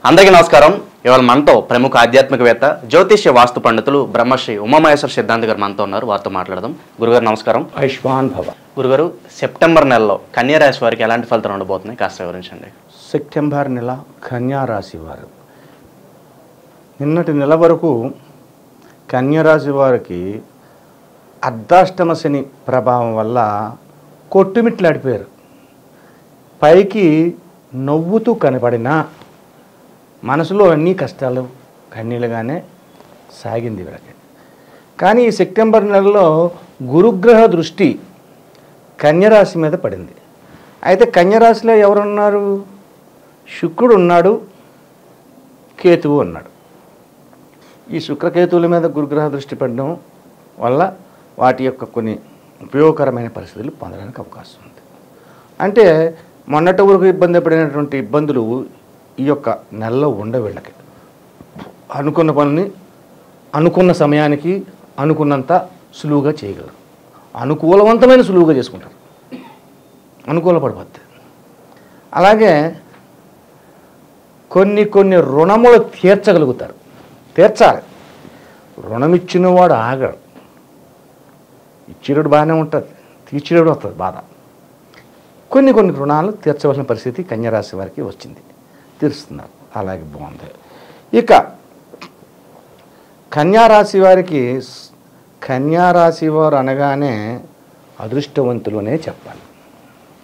అందరికీ నమస్కారం. ఇవాళ మనతో ప్రముఖ ఆధ్యాత్మికవేత్త జ్యోతిష్య వాస్తు పండితులు బ్రహ్మశ్రీ ఉమామహేశ్వర సిద్ధాంతి గారు మనతో ఉన్నారు. వారితో మాట్లాడదాం. గురుగారు నమస్కారం. ఆయుష్మాన్ భవ. గురుగారు, సెప్టెంబర్ నెలలో కన్యా రాశి వారికి ఎలాంటి ఫలితాలు ఉండబోతున్నాయి కాస్త వివరించండి. సెప్టెంబర్ నెల కన్యా రాశి వారు నిన్నటి నెల వరకు కన్యా రాశి వారికి అర్ధాష్టమ శని ప్రభావం వల్ల కొట్టుమిట్లాడిపోయారు. పైకి నవ్వుతూ కనపడినా మనసులో అన్ని కష్టాలు కన్నీళ్ళుగానే సాగింది వీళ్ళకి. కానీ ఈ సెప్టెంబర్ నెలలో గురుగ్రహ దృష్టి కన్యరాశి మీద పడింది. అయితే కన్యరాశిలో ఎవరున్నారు? శుక్రుడు ఉన్నాడు, కేతువు ఉన్నాడు. ఈ శుక్రకేతువుల మీద గురుగ్రహ దృష్టి పడడం వల్ల వాటి యొక్క కొన్ని ఉపయోగకరమైన పరిస్థితులు పొందడానికి అవకాశం ఉంది. అంటే మొన్నటి వరకు ఇబ్బంది పడినటువంటి ఇబ్బందులు ఈ యొక్క నెలలో ఉండే వీళ్ళకి అనుకున్న పనిని అనుకున్న సమయానికి అనుకున్నంత సులువుగా చేయగలరు. అనుకూలవంతమైన సులువుగా చేసుకుంటారు, అనుకూలపడిపోద్ది. అలాగే కొన్ని రుణములు తీర్చగలుగుతారు. తీర్చాలి. రుణం ఇచ్చిన వాడు ఆగడు. ఇచ్చినప్పుడు బాగానే ఉంటుంది, తీర్చినప్పుడు వస్తుంది బాధ. కొన్ని రుణాలు తీర్చవలసిన పరిస్థితి కన్యరాశి వారికి వచ్చింది, తీరుస్తున్నారు. అలాగే బాగుంది. ఇక కన్యారాశి వారికి, కన్యారాశి వారు అనగానే అదృష్టవంతులనే చెప్పాలి.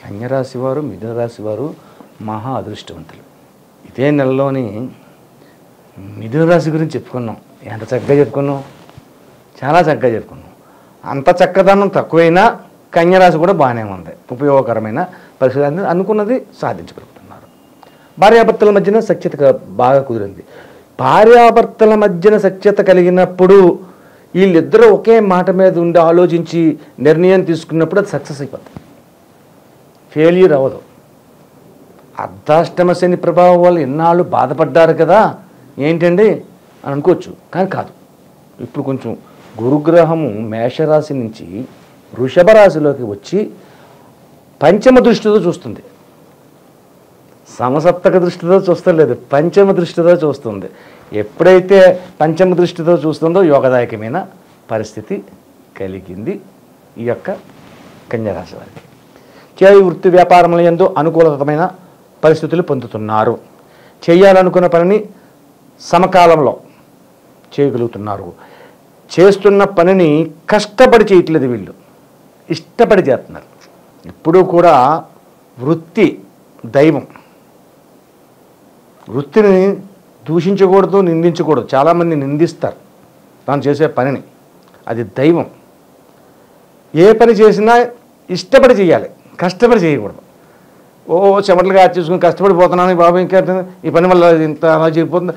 కన్యరాశి వారు, మిథున రాశి వారు మహా అదృష్టవంతులు. ఇదే నెలలోని మిథున రాశి గురించి చెప్పుకున్నాం. ఎంత చక్కగా చెప్పుకున్నాం, చాలా చక్కగా చెప్పుకున్నాం. అంత చక్కదనం తక్కువైనా కన్యరాశి కూడా బాగానే ఉంది. ఉపయోగకరమైన పరిస్థితి అనుకున్నది సాధించగలుగుతున్నారు. భార్యాభర్తల మధ్యన సఖ్యత బాగా కుదిరింది. భార్యాభర్తల మధ్యన సఖ్యత కలిగినప్పుడు వీళ్ళిద్దరూ ఒకే మాట మీద ఉండి ఆలోచించి నిర్ణయం తీసుకున్నప్పుడు అది సక్సెస్ అయిపోతుంది, ఫెయిల్యూర్ అవ్వదు. అర్ధాష్టమ శని ప్రభావం వల్ల ఎన్నాళ్ళు బాధపడ్డారు కదా ఏంటండి అని అనుకోవచ్చు, కానీ కాదు. ఇప్పుడు కొంచెం గురుగ్రహము మేషరాశి నుంచి వృషభ రాశిలోకి వచ్చి పంచమ దృష్టితో చూస్తుంది. సమసప్తక దృష్టితో చూస్తలేదు, పంచమ దృష్టితో చూస్తుంది. ఎప్పుడైతే పంచమ దృష్టితో చూస్తుందో యోగదాయకమైన పరిస్థితి కలిగింది ఈ యొక్క కన్యరాశి వారికి. చేయి వృత్తి వ్యాపారముల యందు అనుకూలమైన పరిస్థితులు పొందుతున్నారు. చేయాలనుకున్న పనిని సమకాలంలో చేయగలుగుతున్నారు. చేస్తున్న పనిని కష్టపడి చేయట్లేదు, వీళ్ళు ఇష్టపడి చేస్తున్నారు. ఇప్పుడు కూడా వృత్తి దైవం. వృత్తిని దూషించకూడదు, నిందించకూడదు. చాలామంది నిందిస్తారు తాను చేసే పనిని. అది దైవం. ఏ పని చేసినా ఇష్టపడి చేయాలి, కష్టపడి చేయకూడదు. చెమటలుగా చేసుకుని కష్టపడిపోతున్నాను బాబు, ఇంకా ఈ పని వల్ల ఇంత అలా చేయకపోతుంది,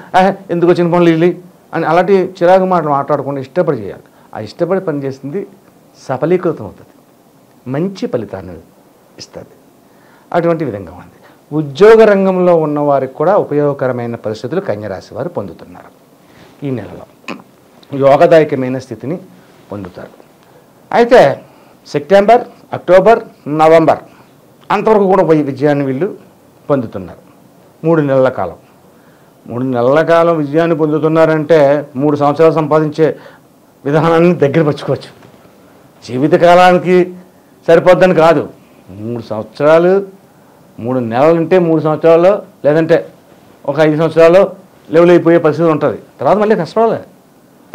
ఎందుకు వచ్చిన పనులు ఇల్లి అని అలాంటి చిరాకు మాటలు మాట్లాడకుండా ఇష్టపడి చేయాలి. ఆ ఇష్టపడి పని చేసింది సఫలీకృతం అవుతుంది, మంచి ఫలితాన్ని ఇస్తుంది. అటువంటి విధంగా ఉంది. ఉద్యోగ రంగంలో ఉన్నవారికి కూడా ఉపయోగకరమైన పరిస్థితులు కన్యరాశి వారు పొందుతున్నారు. ఈ నెలలో యోగదాయకమైన స్థితిని పొందుతారు. అయితే సెప్టెంబర్, అక్టోబర్, నవంబర్ అంతవరకు కూడా విజయాన్ని వీళ్ళు పొందుతున్నారు. 3 నెలల కాలం. 3 నెలల కాలం విజయాన్ని పొందుతున్నారంటే 3 సంవత్సరాలు సంపాదించే విధానాన్ని దగ్గర పరుచుకోవచ్చు. జీవితకాలానికి సరిపోద్దని కాదు. 3 సంవత్సరాలు, 3 నెలలు అంటే 3 సంవత్సరాల్లో, లేదంటే ఒక 5 సంవత్సరాల్లో లెవెల్ అయిపోయే పరిస్థితి ఉంటుంది. తర్వాత మళ్ళీ కష్టపడాలి.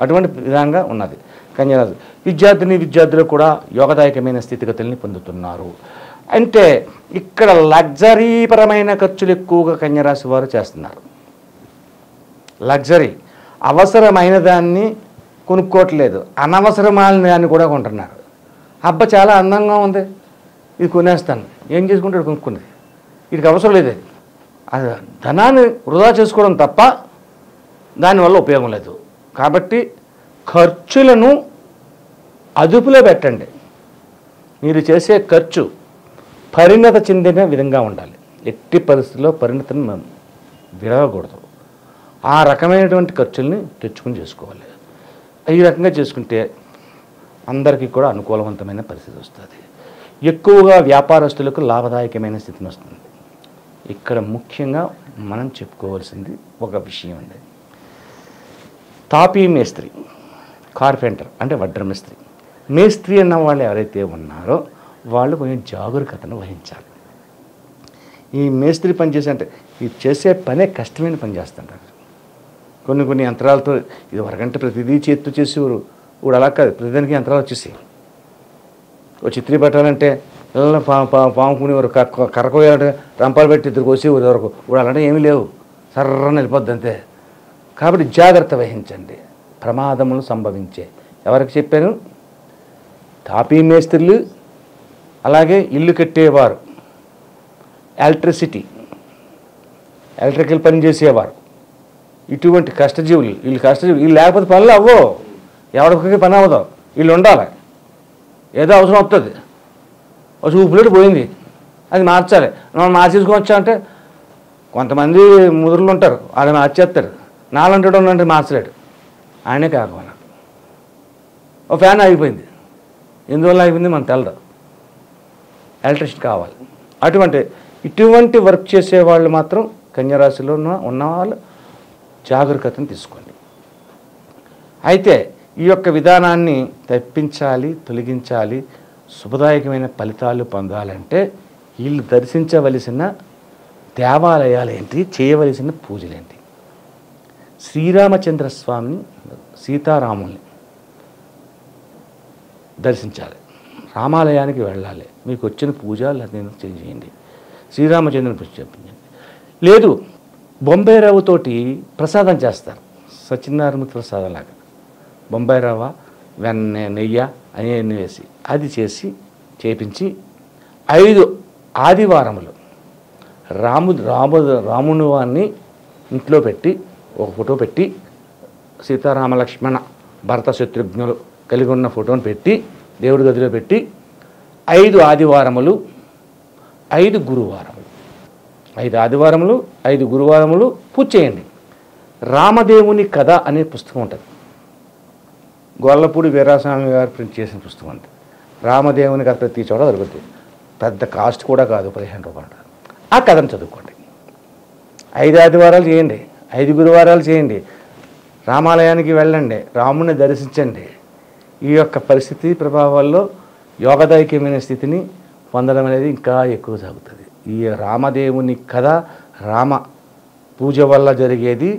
అటువంటి విధంగా ఉన్నది కన్యరాశి. విద్యార్థులు కూడా యోగదాయకమైన స్థితిగతుల్ని పొందుతున్నారు. అంటే ఇక్కడ లగ్జరీపరమైన ఖర్చులు ఎక్కువగా కన్యరాశి వారు చేస్తున్నారు. లగ్జరీ, అవసరమైన దాన్ని కొనుక్కోవట్లేదు, అనవసరమైన దాన్ని కూడా కొంటున్నారు. అబ్బా చాలా అందంగా ఉంది, ఇది కొనేస్తాను. ఏం చేసుకుంటాడు? కొనుక్కున్నది. వీడికి అవసరం లేదు. అది ధనాన్ని వృధా చేసుకోవడం తప్ప దానివల్ల ఉపయోగం లేదు. కాబట్టి ఖర్చులను అదుపులో పెట్టండి. మీరు చేసే ఖర్చు పరిణత చెందిన విధంగా ఉండాలి. ఎట్టి పరిస్థితుల్లో పరిణతిని మనం విరగకూడదు. ఆ రకమైనటువంటి ఖర్చుల్ని తెచ్చుకుని చేసుకోవాలి. ఈ రకంగా చేసుకుంటే అందరికీ కూడా అనుకూలవంతమైన పరిస్థితి వస్తుంది. ఎక్కువగా వ్యాపారస్తులకు లాభదాయకమైన స్థితిని వస్తుంది. ఇక్కడ ముఖ్యంగా మనం చెప్పుకోవాల్సింది ఒక విషయం ఉంది. తాపీ మేస్త్రి, కార్పెంటర్ అంటే వడ్ర మేస్త్రి, మేస్త్రి అన్న వాళ్ళు ఎవరైతే ఉన్నారో వాళ్ళు కొంచెం జాగరూకతను వహించాలి. ఈ మేస్త్రి పని చేసే అంటే ఇది చేసే పనే కష్టమైన పని చేస్తుంటారు. కొన్ని యంత్రాలతో ఇది వరగంట ప్రతిదీ చేతితో చేసేవారు. ఇప్పుడు అలా కాదు, ప్రతిదానికి యంత్రాలు వచ్చేసి ఓ చిత్రీ పెట్టాలంటే పాముకునేవారు, కర్రకోయాలంటే రంపాలు పెట్టి ఇద్దరు కోసేవారు వరకు. ఇప్పుడు అలాంటి ఏమీ లేవు, సర్రని వెళ్ళిపోద్ది అంతే. కాబట్టి జాగ్రత్త వహించండి, ప్రమాదములు సంభవించే. ఎవరికి చెప్పాను? తాపీ మేస్త్రులు, అలాగే ఇల్లు కట్టేవారు, ఎలక్ట్రికల్ పని చేసేవారు, ఇటువంటి కష్టజీవులు. వీళ్ళు లేకపోతే పనులు అవ్వవు, ఎవరికి పని అవ్వదు. వీళ్ళు ఉండాలి. ఏదో అవసరం వస్తుంది, ఒక చూపులేటు పోయింది, అది మార్చాలి. మనం మార్చేసుకోవచ్చా అంటే కొంతమంది ముదురులు ఉంటారు, వాళ్ళు మార్చేస్తారు. నాలంటాడు ఉన్నంటే మార్చలేడు, ఆయనే కావాలి. ఓ ఫ్యాన్ ఆగిపోయింది, ఎందువల్ల ఆగిపోయింది మనకు తెలదు, ఎలక్ట్రిసిటీ కావాలి. ఇటువంటి వర్క్ చేసేవాళ్ళు మాత్రం కన్యరాశిలో ఉన్నవాళ్ళు జాగరూకతను తీసుకోండి. అయితే ఈ యొక్క విధానాన్ని తప్పించాలి, తొలగించాలి, శుభదాయకమైన ఫలితాలు పొందాలంటే వీళ్ళు దర్శించవలసిన దేవాలయాలు ఏంటి, చేయవలసిన పూజలేంటి? శ్రీరామచంద్ర స్వామిని, సీతారాముల్ని దర్శించాలి, రామాలయానికి వెళ్ళాలి. మీకు వచ్చిన పూజలు అది చేయండి, శ్రీరామచంద్రుని పూజ చెప్పించండి. లేదు, బొంబాయి రవ్వతోటి ప్రసాదం చేస్తారు, సత్యనారాయణ ప్రసాదం లాగా. బొంబాయి రవ్వ, వెన్న, నెయ్యి అన్నీ వేసి అది చేసి చేపించి 5 ఆదివారములు రాముని వారిని ఇంట్లో పెట్టి ఒక ఫోటో పెట్టి, సీతారామ లక్ష్మణ భరత శత్రుఘ్నులు కలిగి ఉన్న ఫోటోను పెట్టి దేవుడి గదిలో పెట్టి 5 ఆదివారములు 5 గురువారములు 5 ఆదివారములు 5 గురువారములు పూజ చేయండి. రామదేవుని కథ అనే పుస్తకం ఉంటుంది, గొల్లపూడి వీరాస్వామి గారు ప్రింట్ చేసిన పుస్తకం ఉంటుంది. రామదేవుని కథ ప్రతి చోట దొరుకుతుంది, పెద్ద కాస్ట్ కూడా కాదు, 15 రూపాయలు. ఆ కథను చదువుకోండి. 5 ఆదివారాలు చేయండి, 5 గురువారాలు చేయండి, రామాలయానికి వెళ్ళండి, రాముని దర్శించండి. ఈ యొక్క పరిస్థితి ప్రభావాల్లో యోగదాయకమైన స్థితిని పొందడం అనేది ఇంకా ఎక్కువ సాగుతుంది. ఈ రామదేవుని కథ, రామ పూజ వల్ల జరిగేది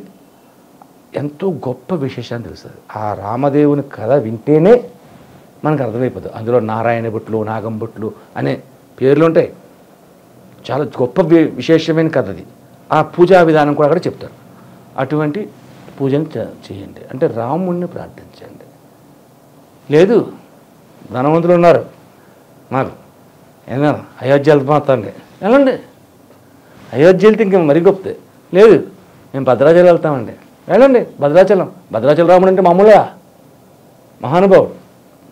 ఎంతో గొప్ప విశేషాన్ని తెలుస్తుంది. ఆ రామదేవుని కథ వింటేనే మనకు అర్థమైపోతుంది. అందులో నారాయణ భుట్లు, నాగం భుట్లు అనే పేర్లు ఉంటాయి. చాలా గొప్ప విశేషమైన కథ అది. ఆ పూజా విధానం కూడా అక్కడ చెప్తారు. అటువంటి పూజను చేయండి, అంటే రాముణ్ణి ప్రార్థించండి. లేదు, ధనవంతులు ఉన్నారు మాకు, ఏమన్నా అయోధ్య వెళ్తామండి, వెళ్ళండి. అయోధ్య వెళ్తే ఇంకా మరీ గొప్పది. లేదు, మేము భద్రాచలం వెళ్తామండి, వెళ్ళండి. భద్రాచలం రాముడు అంటే మామూలుగా మహానుభావుడు.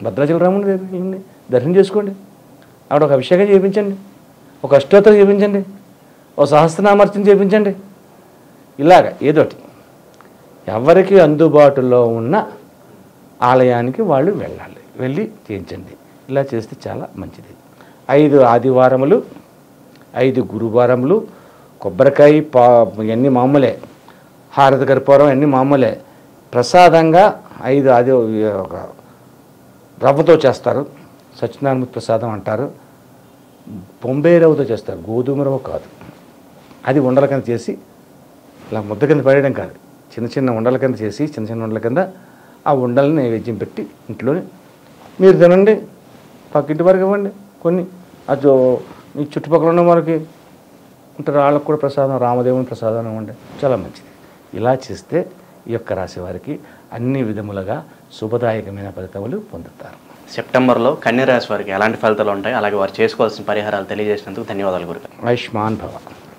భద్రాచలం రాముడు వెళ్ళండి, దర్శనం చేసుకోండి. అక్కడ ఒక అభిషేకం చేయించండి, ఒక అష్టోత్తరం చేయించండి, ఒక సహస్రనామార్చన చేయించండి. ఇలాగ ఏదోటి ఎవరికి అందుబాటులో ఉన్న ఆలయానికి వాళ్ళు వెళ్ళాలి, వెళ్ళి చేయించండి. ఇలా చేస్తే చాలా మంచిది. 5 ఆదివారములు 5 గురువారములు, కొబ్బరికాయ ఇవన్నీ మామూలే, హారతి కర్పూరం అన్నీ మామూలే. ప్రసాదంగా 5 ఒక రవ్వతో చేస్తారు, సత్యనారాయణ ప్రసాదం అంటారు. బొంబాయి రవ్వతో చేస్తారు, గోధుమ రవ్వ కాదు. అది ఉండల కింద చేసి ఇలా ముద్ద కింద పడేయడం కాదు, చిన్న ఉండల కింద చేసి చిన్న ఉండల కింద ఆ ఉండల్ని నైవేద్యం పెట్టి ఇంట్లోనే మీరు తినండి, పక్కింటి వరకు ఇవ్వండి. కొన్ని అది మీ చుట్టుపక్కల ఉన్న వారికి ఉంటారు, వాళ్ళకు కూడా ప్రసాదం, రామదేవుని ప్రసాదం ఇవ్వండి, చాలా మంచిది. ఇలా చేస్తే ఈ యొక్క రాశి వారికి అన్ని విధములుగా శుభదాయకమైన ఫలితములు పొందుతారు. సెప్టెంబర్లో కన్యరాశి వారికి ఎలాంటి ఫలితాలు ఉంటాయి, అలాగే వారు చేసుకోవాల్సిన పరిహారాలు తెలియజేసినందుకు ధన్యవాదాలు గురుగారు. ఆయుష్మాన్ భవ.